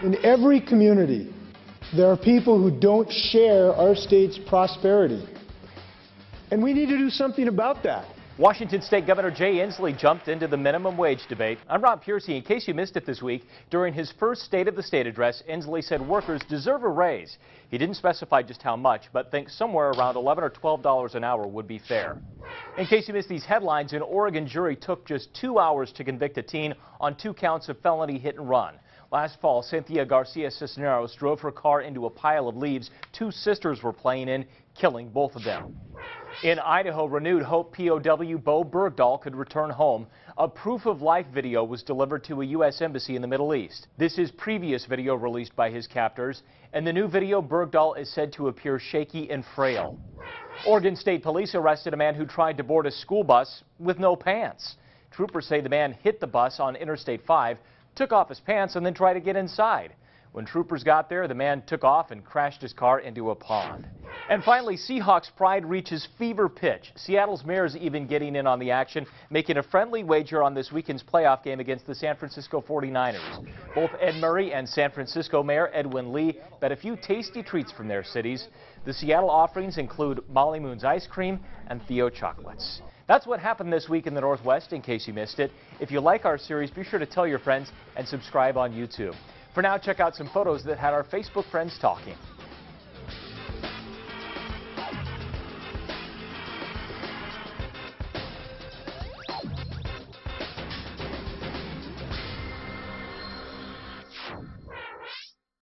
In every community, there are people who don't share our state's prosperity. And we need to do something about that. Washington State Governor Jay Inslee jumped into the minimum wage debate. I'm Rob Piercy. In case you missed it this week, during his first State of the State address, Inslee said workers deserve a raise. He didn't specify just how much, but thinks somewhere around $11 or $12 an hour would be fair. In case you missed these headlines, an Oregon jury took just 2 hours to convict a teen on 2 counts of felony hit and run. Last fall, Cynthia Garcia Cisneros drove her car into a pile of leaves 2 sisters were playing in, killing both of them. In Idaho, renewed hope POW Bo Bergdahl could return home. A proof-of-life video was delivered to a U.S. embassy in the Middle East. This is previous video released by his captors. In the new video, Bergdahl is said to appear shaky and frail. Oregon State Police arrested a man who tried to board a school bus with no pants. Troopers say the man hit the bus on Interstate 5, took off his pants, and then tried to get inside. When troopers got there, the man took off and crashed his car into a pond. And finally, Seahawks pride reaches fever pitch. Seattle's mayor is even getting in on the action, making a friendly wager on this weekend's playoff game against the San Francisco 49ers. Both Ed Murray and San Francisco Mayor Edwin Lee bet a few tasty treats from their cities. The Seattle offerings include Molly Moon's ice cream and Theo chocolates. That's what happened this week in the Northwest, in case you missed it. If you like our series, be sure to tell your friends and subscribe on YouTube. For now, check out some photos that had our Facebook friends talking.